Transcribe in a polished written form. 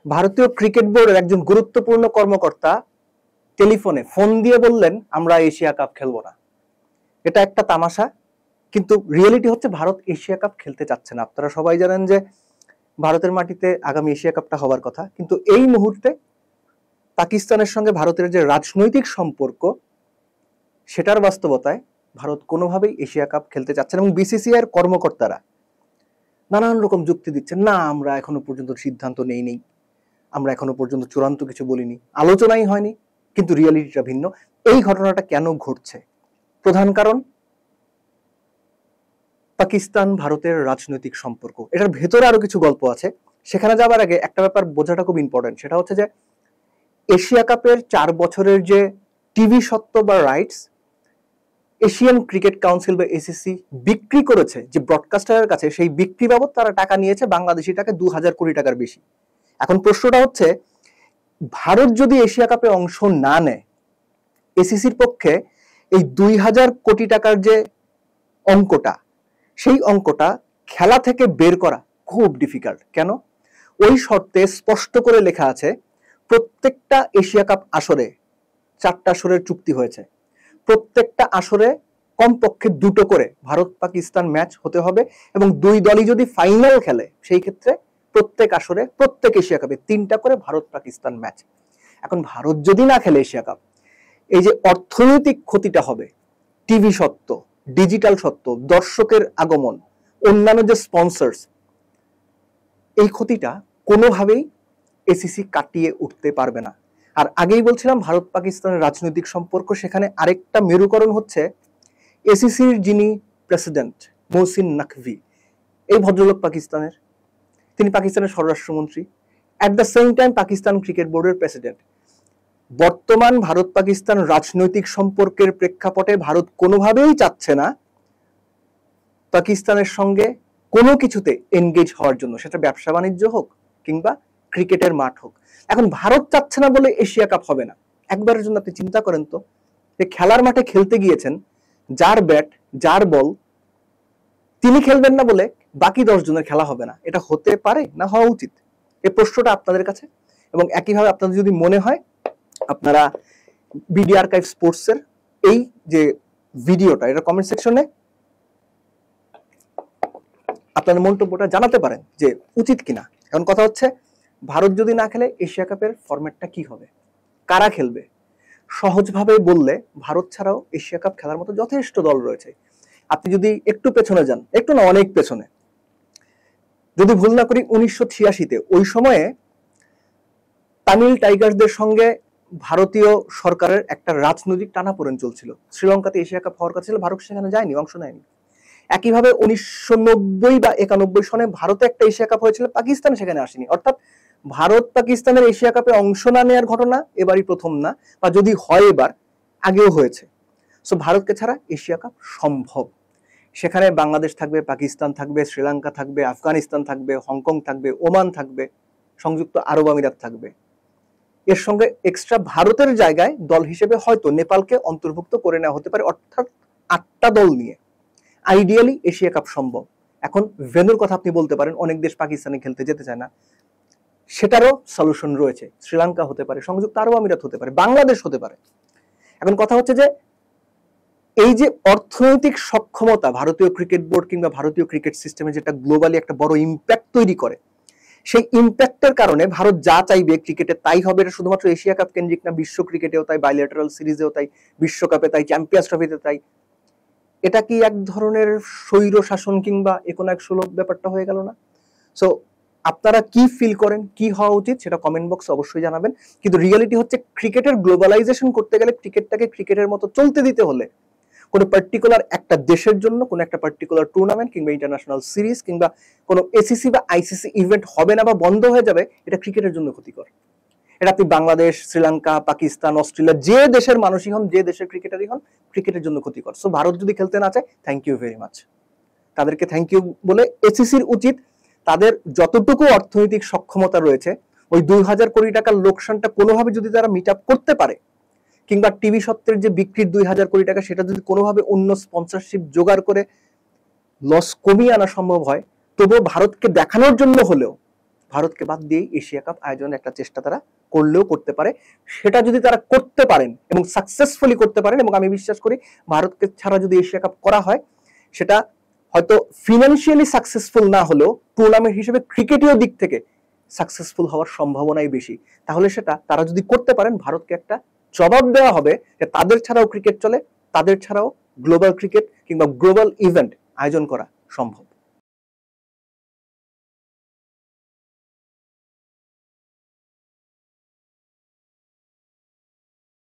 ভারতীয় ক্রিকেট বোর্ডের একজন গুরুত্বপূর্ণ কর্মকর্তা টেলিফোনে ফোন দিয়ে বললেন আমরা এশিয়া কাপ খেলবো না। এটা একটা তামাশা, কিন্তু রিয়েলিটি হচ্ছে ভারত এশিয়া কাপ খেলতে চাচ্ছে না। আপনারা সবাই জানেন যে ভারতের মাটিতে আগামী এশিয়া কাপটা হওয়ার কথা, কিন্তু এই মুহূর্তে পাকিস্তানের সঙ্গে ভারতের যে রাজনৈতিক সম্পর্ক, সেটার বাস্তবতায় ভারত কোনোভাবেই এশিয়া কাপ খেলতে চাচ্ছে না। এবং বিসিসিআই এর কর্মকর্তারা নানান রকম যুক্তি দিচ্ছেন, না আমরা এখনো পর্যন্ত সিদ্ধান্ত নেই, আমরা এখনো পর্যন্ত চূড়ান্ত কিছু বলিনি, আলোচনাই হয়নি। কিন্তু রিয়েলিটিটা ভিন্ন। এই ঘটনাটা কেন ঘটছে? প্রধান কারণ পাকিস্তান ভারতের রাজনৈতিক সম্পর্ক। এটার ভেতরে আরো কিছু গল্প আছে, সেখানে যাবার আগে একটা ব্যাপার বোঝাটা খুব ইম্পর্টেন্ট। সেটা হচ্ছে যে এশিয়া কাপের 4 বছরের যে টিভি সত্ত্ব বা রাইটস এশিয়ান ক্রিকেট কাউন্সিল বা এসিসি বিক্রি করেছে যে ব্রডকাস্টারের কাছে, সেই বিক্রি বাবদ তারা টাকা নিয়েছে বাংলাদেশি টাকা 2000 কোটি টাকার বেশি। এখন প্রশ্নটা হচ্ছে, ভারত যদি এশিয়া কাপে অংশ না নেয়, এসিসির পক্ষে এই 2000 কোটি টাকার যে অঙ্কটা, সেই অঙ্কটা খেলা থেকে বের করা খুব ডিফিকাল্ট। কেন? ওই শর্তে স্পষ্ট করে লেখা আছে প্রত্যেকটা এশিয়া কাপ আসরে 4টা আসরের চুক্তি হয়েছে, প্রত্যেকটা আসরে কমপক্ষে 2টো করে ভারত পাকিস্তান ম্যাচ হতে হবে, এবং 2 দলই যদি ফাইনাল খেলে সেই ক্ষেত্রে প্রত্যেক আসরে প্রত্যেক এশিয়া কাপে 3টা করে ভারত পাকিস্তান ম্যাচ। এখন ভারত যদি না খেলে এশিয়া কাপ, এই যে অর্থনৈতিক ক্ষতিটা হবে, টিভি সত্ত্ব, ডিজিটাল সত্ত্ব, দর্শকের আগমন, অন্যান্য যে স্পন্সর্স, এই ক্ষতিটা কোনোভাবেই এসিসি কাটিয়ে উঠতে পারবে না। আর আগেই বলছিলাম ভারত পাকিস্তানের রাজনৈতিক সম্পর্ক, সেখানে আরেকটা মেরুকরণ হচ্ছে এসিসির যিনি প্রেসিডেন্ট মহসিন নাকভি। এই ভদ্রলোক পাকিস্তানের, তিনি পাকিস্তানের স্বরাষ্ট্রমন্ত্রী, at the same time Pakistan cricket বোর্ডের প্রেসিডেন্ট। বর্তমান ভারত পাকিস্তান রাজনৈতিক সম্পর্কের প্রেক্ষাপটে ভারত কোনোভাবেই চাচ্ছে না পাকিস্তানের সঙ্গে কোনো কিছুতে এনগেজ হওয়ার জন্য, সেটা ব্যবসা বাণিজ্য হোক কিংবা ক্রিকেটের মাঠ হোক। এখন ভারত চাচ্ছে না বলে এশিয়া কাপ হবে না। একবারের জন্য আপনি চিন্তা করেন তো, যে খেলার মাঠে খেলতে গিয়েছেন, যার ব্যাট যার বল তিনি খেলবেন না বলে বাকি 10 জনের খেলা হবে না। এটা হতে পারে না হওয়া উচিত? এই প্রশ্নটা আপনাদের কাছে। এবং একইভাবে আপনাদের যদি মনে হয়, আপনারা বিডি আর্কাইভ স্পোর্টস এর এই যে ভিডিওটা, এটা কমেন্ট সেকশনে আপনাদের মন্তব্যটা জানাতে পারেন যে উচিত কিনা। এখন কথা হচ্ছে, ভারত যদি না খেলে এশিয়া কাপের ফরম্যাটটা কি হবে, কারা খেলবে? সহজভাবে বললে ভারত ছাড়াও এশিয়া কাপ খেলার মতো যথেষ্ট দল রয়েছে। আপনি যদি একটু পেছনে যান, একটু না অনেক পেছনে, যদি ভুল না করি 1986-তে, ওই সময়ে তামিল টাইগার্সদের সঙ্গে ভারতীয় সরকারের একটা রাজনৈতিক টানাপোড়েন চলছিল। শ্রীলঙ্কাতে এশিয়া কাপ হওয়ার কথা ছিল, ভারত সেখানে যায়নি, অংশ নেয়নি। একইভাবে 1990 বা 91 সনে ভারতে একটা এশিয়া কাপ হয়েছিল, পাকিস্তান সেখানে আসেনি। অর্থাৎ ভারত পাকিস্তানের এশিয়া কাপে অংশ না নেওয়ার ঘটনা এবারই প্রথম না, বা যদি হয় এবার, আগেও হয়েছে। সো ভারতকে ছাড়া এশিয়া কাপ সম্ভব। সেখানে বাংলাদেশ থাকবে, পাকিস্তান থাকবে, শ্রীলঙ্কা থাকবে, আফগানিস্তান থাকবে, হংকং থাকবে, ওমান থাকবে, সংযুক্ত আরব আমিরাত থাকবে। এর সঙ্গে এক্সট্রা ভারতের জায়গায় দল হিসেবে হয়তো নেপালকে অন্তর্ভুক্ত করে নেওয়া হতে পারে। অর্থাৎ 8টা দল নিয়ে আইডিয়ালি এশিয়া কাপ সম্ভব। এখন ভেন্যুর কথা আপনি বলতে পারেন, অনেক দেশ পাকিস্তানে খেলতে যেতে চায় না, সেটারও সলিউশন রয়েছে। শ্রীলঙ্কা হতে পারে, সংযুক্ত আরব আমিরাত হতে পারে, বাংলাদেশ হতে পারে। এখন কথা হচ্ছে যে এই যে অর্থনৈতিক সক্ষমতা ভারতীয় ক্রিকেট বোর্ড কিংবা ভারতীয় ক্রিকেট সিস্টেমে, যেটা গ্লোবালি একটা বড় ইম্প্যাক্ট তৈরি করে, সেই ইম্প্যাক্টের কারণে ভারত যা চাইবে ক্রিকেটে তাই হবে। এটা শুধুমাত্র এশিয়া কাপ কেন্দ্রিক না, বিশ্ব ক্রিকেটেও তাই, বাইলেটারাল সিরিজেও তাই, বিশ্বকাপে তাই, চ্যাম্পিয়ন্স ট্রফিতে তাই। এটা কি এক ধরনের স্বৈর শাসন কিংবা এক সুলভ ব্যাপারটা হয়ে গেল না? সো আপনারা কি ফিল করেন, কি হওয়া উচিত, সেটা কমেন্ট বক্সে অবশ্যই জানাবেন। কিন্তু রিয়েলিটি হচ্ছে, ক্রিকেটের গ্লোবালাইজেশন করতে গেলে, ক্রিকেটটাকে ক্রিকেটের মতো চলতে দিতে হলে, কোনো পার্টিকুলার একটা দেশের জন্য কোনো একটা পার্টিকুলার টুর্নামেন্ট কিংবা ইন্টারন্যাশনাল সিরিজ কিংবা কোনো এসিসি বা আইসিসি ইভেন্ট হবে না বা বন্ধ হয়ে যাবে, এটা ক্রিকেটের জন্য ক্ষতিকর। এটা আপনি বাংলাদেশ, শ্রীলঙ্কা, পাকিস্তান, অস্ট্রেলিয়া, যে দেশের মানুষই হন, যে দেশের ক্রিকেটারই হন, ক্রিকেটের জন্য ক্ষতিকর। সো ভারত যদি খেলতে না চায়, থ্যাংক ইউ ভেরি মাচ, তাদেরকে থ্যাংক ইউ বলে এসিসির উচিত তাদের যতটুকু অর্থনৈতিক সক্ষমতা রয়েছে, ওই 2000 কোটি টাকার লোকসানটা কোনোভাবে যদি তারা মিট আপ করতে পারে, কিংবা টিভি সত্ত্বের যে বিক্রির 2000 কোটি টাকা, সেটা যদি কোনোভাবে অন্য স্পন্সরশিপ জোগাড় করে লস কমিয়ে আনা সম্ভব হয়, তবুও ভারতকে দেখানোর জন্য হলেও ভারতকে বাদ দিয়ে এশিয়া কাপ আয়োজনের একটা চেষ্টা তারা করলেও করতে পারে। সেটা যদি তারা করতে পারেন এবং সাকসেসফুলি করতে পারেন, এবং আমি বিশ্বাস করি ভারতকে ছাড়া যদি এশিয়া কাপ করা হয়, সেটা হয়তো ফিনান্সিয়ালি সাকসেসফুল না হলেও টুর্নামেন্ট হিসেবে ক্রিকেটীয় দিক থেকে সাকসেসফুল হওয়ার সম্ভাবনাই বেশি। তাহলে সেটা তারা যদি করতে পারেন, ভারতকে একটা জবাব দেওয়া হবে যে তাদের ছাড়াও ক্রিকেট চলে, তাদের ছাড়াও গ্লোবাল ক্রিকেট কিংবা গ্লোবাল ইভেন্ট আয়োজন করা সম্ভব।